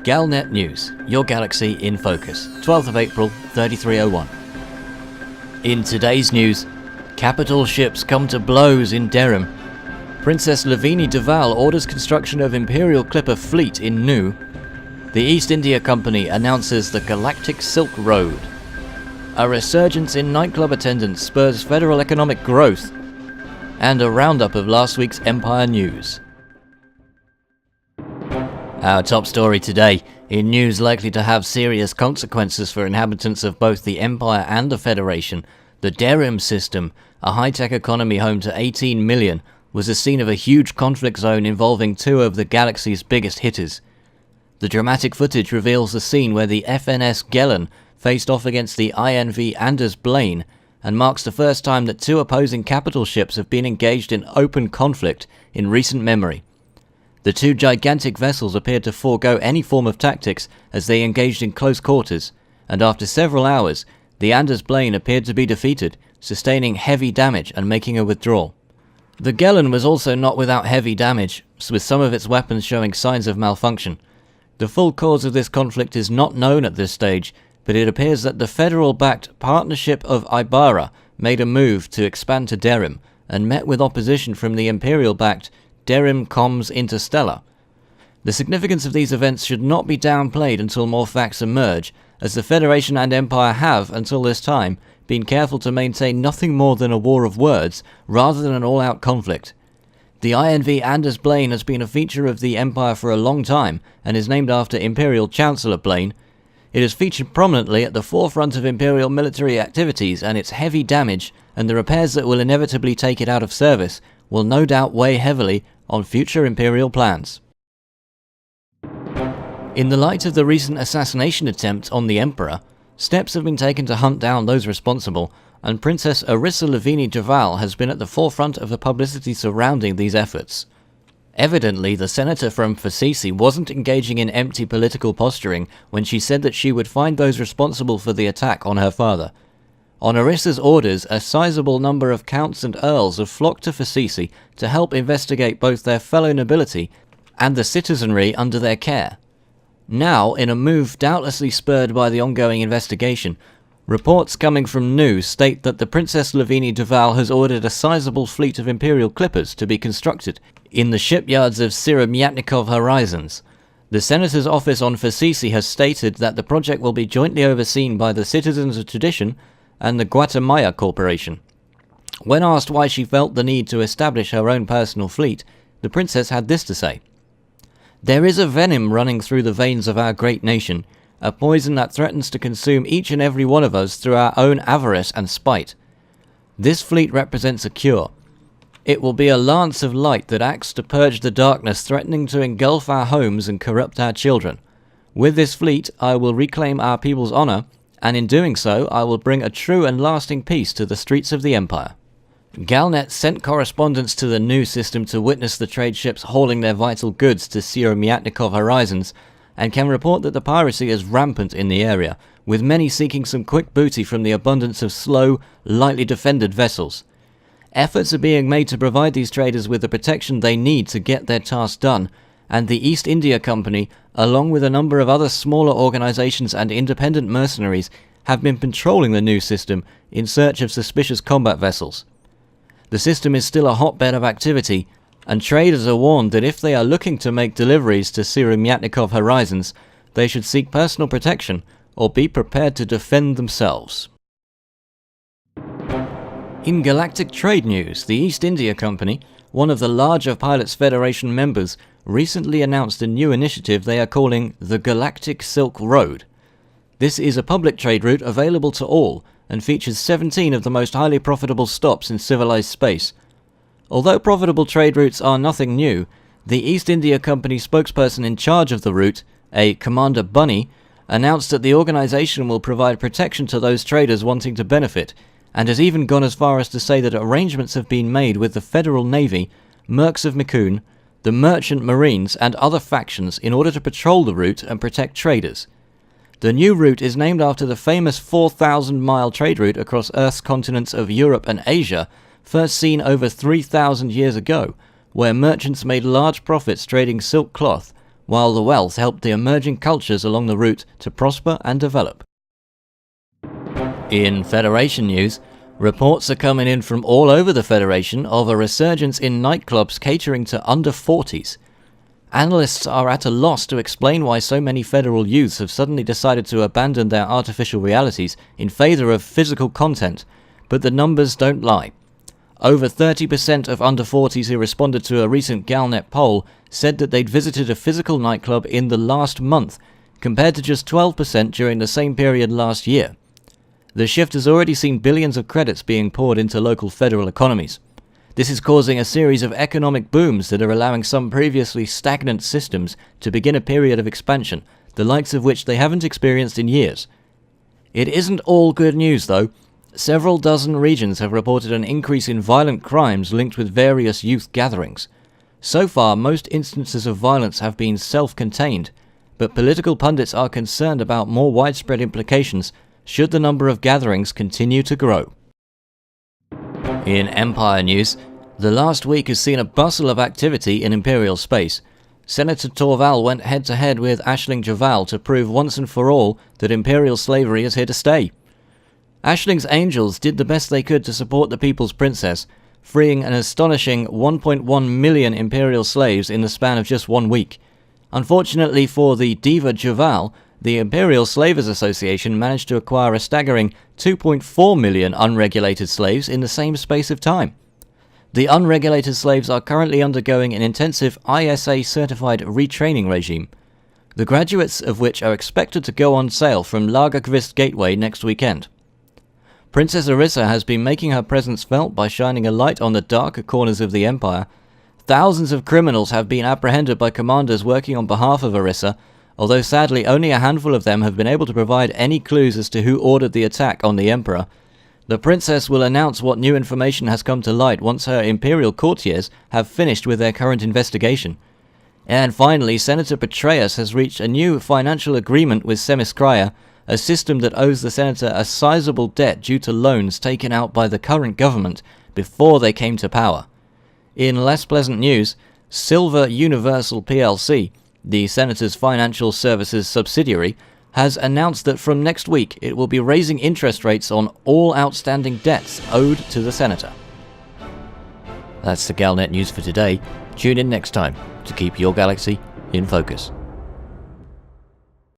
Galnet News, your galaxy in focus, 12th of April, 3301. In today's news, capital ships come to blows in Derrim. Princess Lavigny Duval orders construction of Imperial Clipper fleet in Nu. The East India Company announces the Galactic Silk Road. A resurgence in nightclub attendance spurs federal economic growth. And a roundup of last week's Empire news. Our top story today, in news likely to have serious consequences for inhabitants of both the Empire and the Federation, the Derrim system, a high-tech economy home to 18 million, was the scene of a huge conflict zone involving two of the galaxy's biggest hitters. The dramatic footage reveals the scene where the FNS Galnet faced off against the INV Anders Blaine, and marks the first time that two opposing capital ships have been engaged in open conflict in recent memory. The two gigantic vessels appeared to forego any form of tactics as they engaged in close quarters, and after several hours, the Anders Blaine appeared to be defeated, sustaining heavy damage and making a withdrawal. The Galnet was also not without heavy damage, with some of its weapons showing signs of malfunction. The full cause of this conflict is not known at this stage, but it appears that the federal-backed Partnership of Ibarra made a move to expand to Derrim, and met with opposition from the Imperial-backed Derrim Comms Interstellar. The significance of these events should not be downplayed until more facts emerge, as the Federation and Empire have, until this time, been careful to maintain nothing more than a war of words, rather than an all-out conflict. The INV Anders Blaine has been a feature of the Empire for a long time, and is named after Imperial Chancellor Blaine. It has featured prominently at the forefront of Imperial military activities, and its heavy damage, and the repairs that will inevitably take it out of service, will no doubt weigh heavily on future Imperial plans. In the light of the recent assassination attempt on the Emperor, steps have been taken to hunt down those responsible, and Princess Lavigny Duval has been at the forefront of the publicity surrounding these efforts. Evidently, the senator from Facisi wasn't engaging in empty political posturing when she said that she would find those responsible for the attack on her father. On Arissa's orders, a sizable number of counts and earls have flocked to Facisi to help investigate both their fellow nobility and the citizenry under their care. Now, in a move doubtlessly spurred by the ongoing investigation, reports coming from Nu state that the Princess Lavigny Duval has ordered a sizable fleet of Imperial Clippers to be constructed in the shipyards of Syromyatnikov Horizons. The Senator's office on Facisi has stated that the project will be jointly overseen by the Citizens of Tradition and the Guatemala Corporation. When asked why she felt the need to establish her own personal fleet, the princess had this to say: "There is a venom running through the veins of our great nation, a poison that threatens to consume each and every one of us through our own avarice and spite. This fleet represents a cure. It will be a lance of light that acts to purge the darkness threatening to engulf our homes and corrupt our children. With this fleet, I will reclaim our people's honor, and in doing so, I will bring a true and lasting peace to the streets of the Empire." Galnet sent correspondents to the Nu system to witness the trade ships hauling their vital goods to Syromyatnikov Horizons, and can report that the piracy is rampant in the area, with many seeking some quick booty from the abundance of slow, lightly defended vessels. Efforts are being made to provide these traders with the protection they need to get their task done, and the East India Company, along with a number of other smaller organizations and independent mercenaries, have been patrolling the Nu system in search of suspicious combat vessels. The system is still a hotbed of activity, and traders are warned that if they are looking to make deliveries to Syromyatnikov Horizons, they should seek personal protection or be prepared to defend themselves. In Galactic Trade news, the East India Company, one of the larger Pilots Federation members, recently announced a new initiative they are calling the Galactic Silk Road. This is a public trade route available to all, and features 17 of the most highly profitable stops in civilized space. Although profitable trade routes are nothing new, the East India Company spokesperson in charge of the route, a Commander Bunny, announced that the organization will provide protection to those traders wanting to benefit, and has even gone as far as to say that arrangements have been made with the Federal Navy, Mercs of Mikun, the Merchant Marines, and other factions in order to patrol the route and protect traders. The new route is named after the famous 4,000-mile trade route across Earth's continents of Europe and Asia, first seen over 3,000 years ago, where merchants made large profits trading silk cloth, while the wealth helped the emerging cultures along the route to prosper and develop. In Federation news, reports are coming in from all over the Federation of a resurgence in nightclubs catering to under 40s. Analysts are at a loss to explain why so many federal youths have suddenly decided to abandon their artificial realities in favour of physical content, but the numbers don't lie. Over 30% of under 40s who responded to a recent Galnet poll said that they'd visited a physical nightclub in the last month, compared to just 12% during the same period last year. The shift has already seen billions of credits being poured into local federal economies. This is causing a series of economic booms that are allowing some previously stagnant systems to begin a period of expansion, the likes of which they haven't experienced in years. It isn't all good news, though. Several dozen regions have reported an increase in violent crimes linked with various youth gatherings. So far, most instances of violence have been self-contained, but political pundits are concerned about more widespread implications should the number of gatherings continue to grow. In Empire news, the last week has seen a bustle of activity in Imperial space. Senator Duval went head-to-head with Aisling Duval to prove once and for all that Imperial slavery is here to stay. Aisling's angels did the best they could to support the People's Princess, freeing an astonishing 1.1 million Imperial slaves in the span of just 1 week. Unfortunately for the Diva Duval, the Imperial Slavers Association managed to acquire a staggering 2.4 million unregulated slaves in the same space of time. The unregulated slaves are currently undergoing an intensive ISA-certified retraining regime, the graduates of which are expected to go on sale from Lagerkvist Gateway next weekend. Princess Orissa has been making her presence felt by shining a light on the darker corners of the Empire. Thousands of criminals have been apprehended by commanders working on behalf of Orissa, although sadly only a handful of them have been able to provide any clues as to who ordered the attack on the Emperor. The Princess will announce what new information has come to light once her Imperial courtiers have finished with their current investigation. And finally, Senator Petraeus has reached a new financial agreement with Semiskraya, a system that owes the senator a sizable debt due to loans taken out by the current government before they came to power. In less pleasant news, Silver Universal plc, the senator's financial services subsidiary, has announced that from next week it will be raising interest rates on all outstanding debts owed to the senator. That's the Galnet news for today. Tune in next time to keep your galaxy in focus.